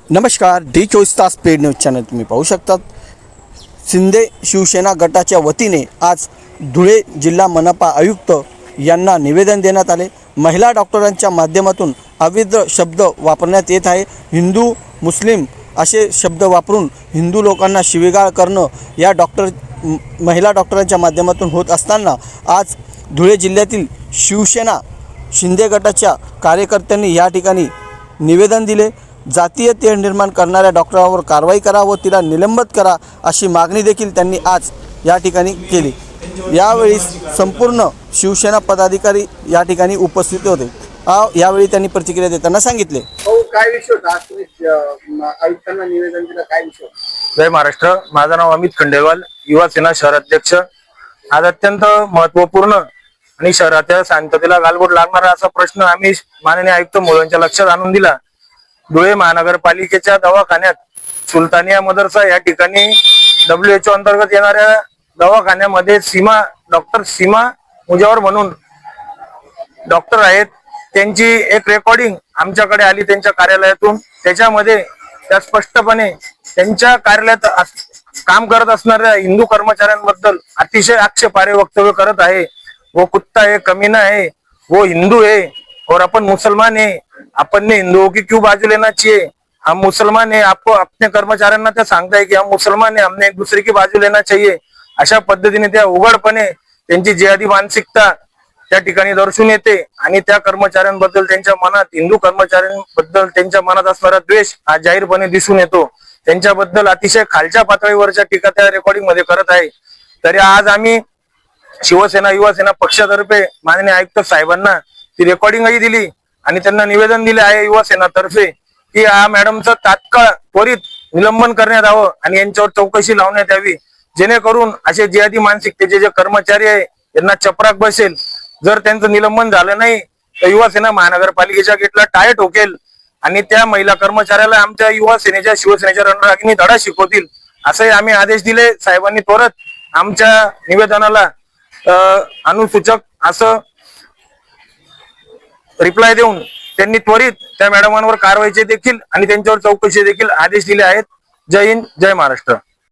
नमस्कार, डी24 तास paid news channel तुम्ही पाहू शकतात। शिंदे शिवसेना गटाच्या वतीने आज धुळे जिल्हा मनपा आयुक्त यांना निवेदन देण्यात आले। महिला डॉक्टरांच्या माध्यमातून अवैध शब्द वापरण्यात येत आहे। हिंदू मुस्लिम असे शब्द वापरून हिंदू लोकांना शिवीगाळ करणं या महिला डॉक्टरांच्या माध्यमातून होत असताना आज धुळे जिल्ह्यातील शिवसेना शिंदे गटाच्या कार्यकर्त्यांनी या ठिकाणी निवेदन दिले। जातीय तेढ निर्माण करणाऱ्या डॉक्टरांवर कारवाई करा व तिला निलंबित करा अशी मागणी देखील त्यांनी आज या ठिकाणी केली। यावेळी संपूर्ण शिवसेना पदाधिकारी या ठिकाणी उपस्थित होते। यावेळी त्यांनी प्रतिक्रिया देताना सांगितले। काय विषय होता तुम्ही आयुक्तांना निवेदन दिलं, काय विषय? जय महाराष्ट्र। माझं नाव अमित खंडेवाल, युवा सेना शहर अध्यक्ष। आज अत्यंत महत्वपूर्ण आणि शहराच्या शांततेला गालबोट लागणारा असा प्रश्न आम्ही माननीय आयुक्त मोहोळांच्या लक्षात आणून दिला। धुळे महानगरपालिकेच्या दवाखान्यात सुलतानिया मदरसा या ठिकाणी WHO अंतर्गत येणाऱ्या दवाखान्यामध्ये डॉक्टर सीमा मुजावर म्हणून डॉक्टर आहेत, त्यांची एक रेकॉर्डिंग आमच्याकडे आली त्यांच्या कार्यालयातून। त्याच्यामध्ये त्या स्पष्टपणे त्यांच्या कार्यालयात काम करत असणाऱ्या हिंदू कर्मचाऱ्यांबद्दल अतिशय आक्षेपार्ह वक्तव्य करत आहे। वो कुत्ता है, कमीना है, वो हिंदू है और अपन मुसलमान है, अपन ने हिंदुओं की क्यों बाजू लेना चाहिए? हम मुसलमान है, आपको अपने कर्मचाऱ्यांना त्या सांगताय की हम मुसलमान है, हमने एक दूसरे की बाजू लेना चाहिए। अशा पद्धतीने त्या उघडपणे त्यांची जिहादी मानसिकता त्या ठिकाणी दर्शून येते आणि त्या कर्मचाऱ्यांबद्दल त्यांच्या मनात, हिंदू कर्मचाऱ्यांबद्दल त्यांच्या मनात असणारा द्वेष हा जाहीरपणे दिसून येतो। त्यांच्याबद्दल अतिशय खालच्या पातळीवरच्या टीका त्या रेकॉर्डिंग मध्ये करत आहे। तरी आज आम्ही शिवसेना युवा सेना पक्षातर्फे माननीय आयुक्त साहेबांना ती रेकॉर्डिंगही दिली आणि त्यांना निवेदन दिले आहे युवा सेनातर्फे की या मॅडमचं तात्काळ त्वरित निलंबन करण्यात यावं आणि यांच्यावर चौकशी लावण्यात यावी, जेणेकरून असे जिहादी मानसिकतेचे जे कर्मचारी आहे यांना चपराक बसेल। जर त्यांचं निलंबन झालं नाही तर युवा सेना महानगरपालिकेच्या गेटला टाळे ठोकेल आणि त्या महिला कर्मचाऱ्याला आमच्या युवा सेनेच्या शिवसेनेच्या रणरागिणी धडा शिकवतील असे आम्ही आदेश दिले। साहेबांनी त्वरित आमच्या निवेदनाला अनुसूचक असं रिप्लाय देऊन त्यांनी त्वरित त्या मॅडमांवर कारवाईचे देखील आणि त्यांच्यावर चौकशी देखील आदेश दिले आहेत। जय हिंद, जय महाराष्ट्र।